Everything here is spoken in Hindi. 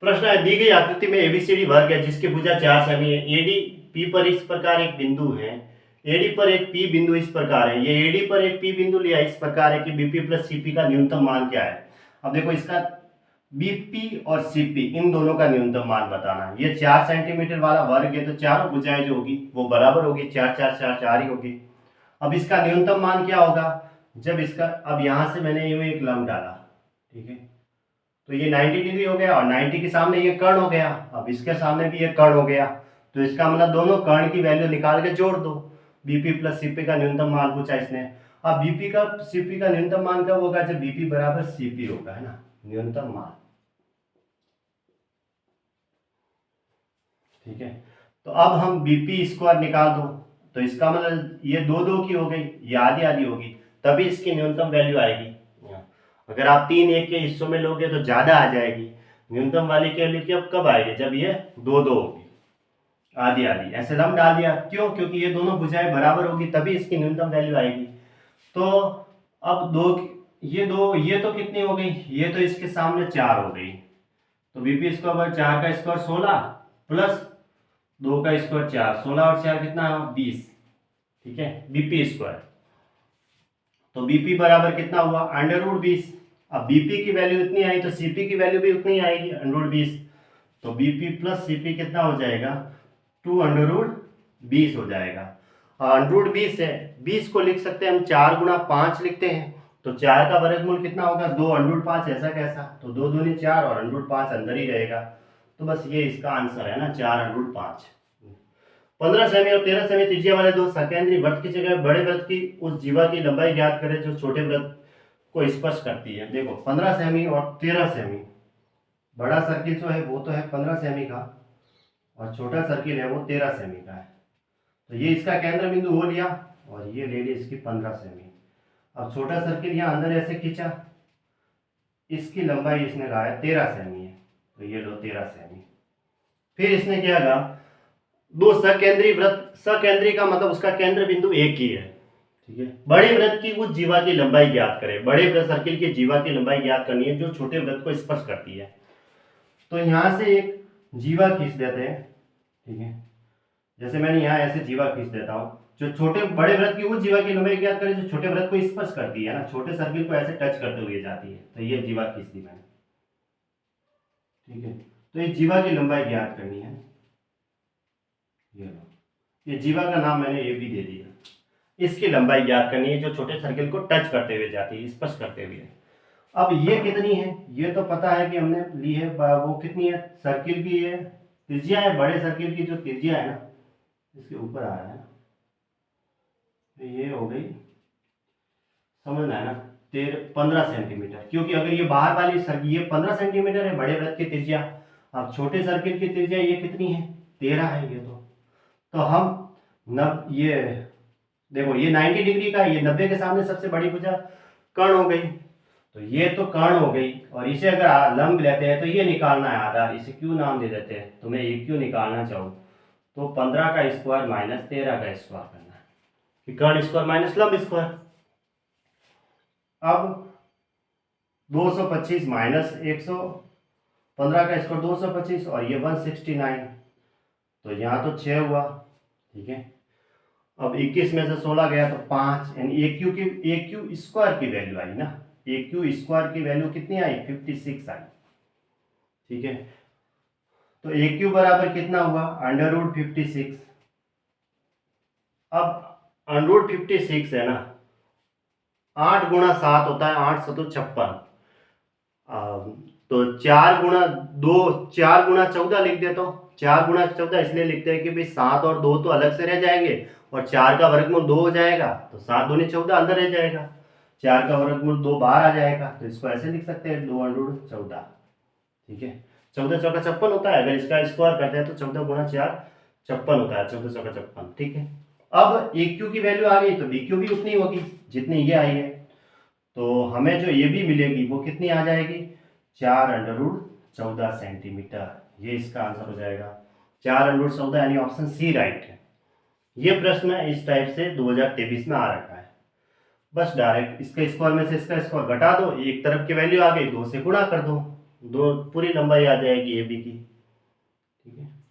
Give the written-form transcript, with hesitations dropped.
प्रश्न है, दी गई आकृति में एबीसीडी वर्ग है जिसकी भुजा 4 सेमी है। एडी पी पर इस प्रकार एक बिंदु है। एडी पर एक पी बिंदु इस प्रकार है। ये एडी पर एक पी बिंदु लिया इस प्रकार है कि बीपी प्लस सीपी का न्यूनतम मान क्या है। अब देखो इसका बीपी और सीपी इन दोनों का न्यूनतम मान बताना है। ये 4 सेंटीमीटर वाला वर्ग है तो चारों भुजाएं जो होगी वो बराबर होगी, 4 4 4 4 ही होगी। अब इसका न्यूनतम मान क्या होगा, जब इसका, अब यहां से मैंने ये एक लंब डाला, ठीक है, तो ये 90 डिग्री हो गया और 90 के सामने ये कर्ण हो गया। अब इसके सामने भी ये कर्ण हो गया, तो इसका मतलब दोनों कर्ण की वैल्यू निकाल के जोड़ दो। बीपी प्लस सीपी का न्यूनतम मान पूछा इसने। अब बीपी का सीपी का न्यूनतम मान कब होगा, जब बीपी बराबर सीपी होगा, है ना, न्यूनतम मान। ठीक है, तो अब हम बीपी स्क्वायर निकाल दो, तो इसका मतलब ये दो दो की हो गई, ये आधी आधी होगी, तभी इसकी न्यूनतम वैल्यू आएगी। अगर आप 3 1 के हिस्सों में लोगे तो ज्यादा आ जाएगी। न्यूनतम वाली के लिए अब कब आएगी, जब ये दो दो होगी, आधी आधी। ऐसे लम डाल दिया, क्यों, क्योंकि ये दोनों भुजाएं बराबर होगी तभी इसकी न्यूनतम वैल्यू आएगी। तो अब दो ये तो कितनी हो गई, ये तो इसके सामने 4 हो गई, तो बीपी स्क्वायर 4 का स्क्वायर 16 प्लस 2 का स्क्वायर 4, 16 और 4 कितना है 20। ठीक है, बीपी स्क्वायर, तो बीपी बराबर कितना हुआ √20। अब बीपी की वैल्यू इतनी आई तो सीपी की वैल्यू भी उतनी आएगी √20, तो बीपी प्लस सीपी कितना हो जाएगा 2√20 हो जाएगा। √20 है, 20 को लिख सकते हैं हम 4 गुणा 5 लिखते हैं, तो 4 का वर्गमूल कितना होगा 2√5, ऐसा कैसा, तो 2 दूनी 4 और √5 अंदर ही रहेगा, तो बस ये इसका आंसर है ना 4√5। 15 सेमी और 13 सेमी त्रिज्या वाले दो सकेंद्री वृत्त की जगह बड़े वृत्त की उस जीवा की लंबाई ज्ञात करें जो छोटे वृत्त को स्पर्श करती है। देखो 15 सेमी और 13 सेमी, बड़ा सर्किल जो है वो तो है 15 सेमी का और छोटा सर्किल है वो 13 सेमी का है, तो ये इसका केंद्र बिंदु हो लिया और ये ले ली इसकी 15 सेमी। अब छोटा सर्किल यहाँ अंदर ऐसे खींचा, इसकी लंबाई इसने कहा है 13 सेमी है, तो ये लो 13 सेमी। फिर इसने क्या कहा, दो सकेंद्री वृत्त, सकेंद्री का मतलब उसका केंद्र बिंदु एक ही है, ठीक है। बड़े वृत्त की उस जीवा की लंबाई ज्ञात करें, बड़े वृत्त सर्किल की जीवा की लंबाई ज्ञात करनी है जो छोटे वृत्त को स्पर्श करती है। तो यहां से एक जीवा खींच देते हैं, ठीक है, जैसे मैंने यहाँ ऐसे जीवा खींच देता हूं, जो छोटे बड़े वृत्त की उस जीवा की लंबाई ज्ञात करें जो छोटे वृत्त को स्पर्श करती है ना, छोटे सर्किल को ऐसे टच करते हुए जाती है, तो ये जीवा खींच दी मैंने, ठीक है। तो ये जीवा की लंबाई ज्ञात करनी है, ये जीवा का नाम मैंने ये भी दे दिया, इसकी लंबाई ज्ञात करनी है जो छोटे सर्किल को टच करते हुए जाती है, स्पर्श करते हुए। अब ये कितनी है, ये तो पता है कि हमने ली है, वो कितनी है, सर्किल की ये त्रिज्या है, बड़े सर्किल की जो त्रिज्या है ना, इसके ऊपर आ रहा है ना, तो ये हो गई, समझना है ना, 15 सेंटीमीटर, क्योंकि अगर ये बाहर वाली सर्किल ये 15 सेंटीमीटर है बड़े वृत्त की त्रिज्या, अब छोटे सर्किल की त्रिज्या ये कितनी है 13 है ये तो हम ये देखो ये 90 डिग्री का, ये 90 के सामने सबसे बड़ी भुजा कर्ण हो गई, तो ये तो कर्ण हो गई, और इसे अगर लंब लेते हैं तो ये निकालना है आधार, इसे क्यों नाम दे देते हैं, तो मैं ये क्यों निकालना चाहूँ, तो 15 का स्क्वायर माइनस 13 का स्क्वायर करना है, कि कर्ण स्क्वायर माइनस लंब स्क्वायर। अब 225 माइनस 115 का स्क्वायर 225 और ये 169, तो यहाँ तो 6 हुआ, ठीक है। अब 21 में से 16 गया तो 5, यानी AQ स्क्वायर की वैल्यू आई ना, AQ स्क्वायर की वैल्यू कितनी आई 56 आई, ठीक है। तो AQ बराबर कितना हुआ √56। अब √56 है ना, 8 गुणा 7 होता है 8 7 56, तो 4 गुणा 2 4 गुणा 14 लिख देता हूँ। 4 गुणा 14 इसलिए लिखते हैं कि भाई 7 और 2 तो अलग से रह जाएंगे और 4 का वर्गमूल 2 हो जाएगा, तो 7 दूनी 14 अंदर रह जाएगा, 4 का वर्गमूल 2 बाहर आ जाएगा, तो इसको ऐसे लिख सकते हैं 2√14, ठीक है। 14 चौका 56 होता है, अगर इसका स्क्वायर करते हैं तो 14 गुणा 4 56 होता है, 14 चौका 56, ठीक है। अब AQ की वैल्यू आ गई तो BQ भी उतनी होगी जितनी ये आई है, तो हमें जो ये भी मिलेगी वो कितनी आ जाएगी 4√14 सेंटीमीटर, ये इसका आंसर हो जाएगा 4√14, यानी ऑप्शन सी राइट है। ये प्रश्न इस टाइप से 2023 में आ रखा है, बस डायरेक्ट इसके स्क्वायर में से इसका स्क्वायर घटा दो, एक तरफ की वैल्यू आ गई 2 से गुणा कर दो, दो पूरी लंबाई आ जाएगी ए बी की, ठीक है।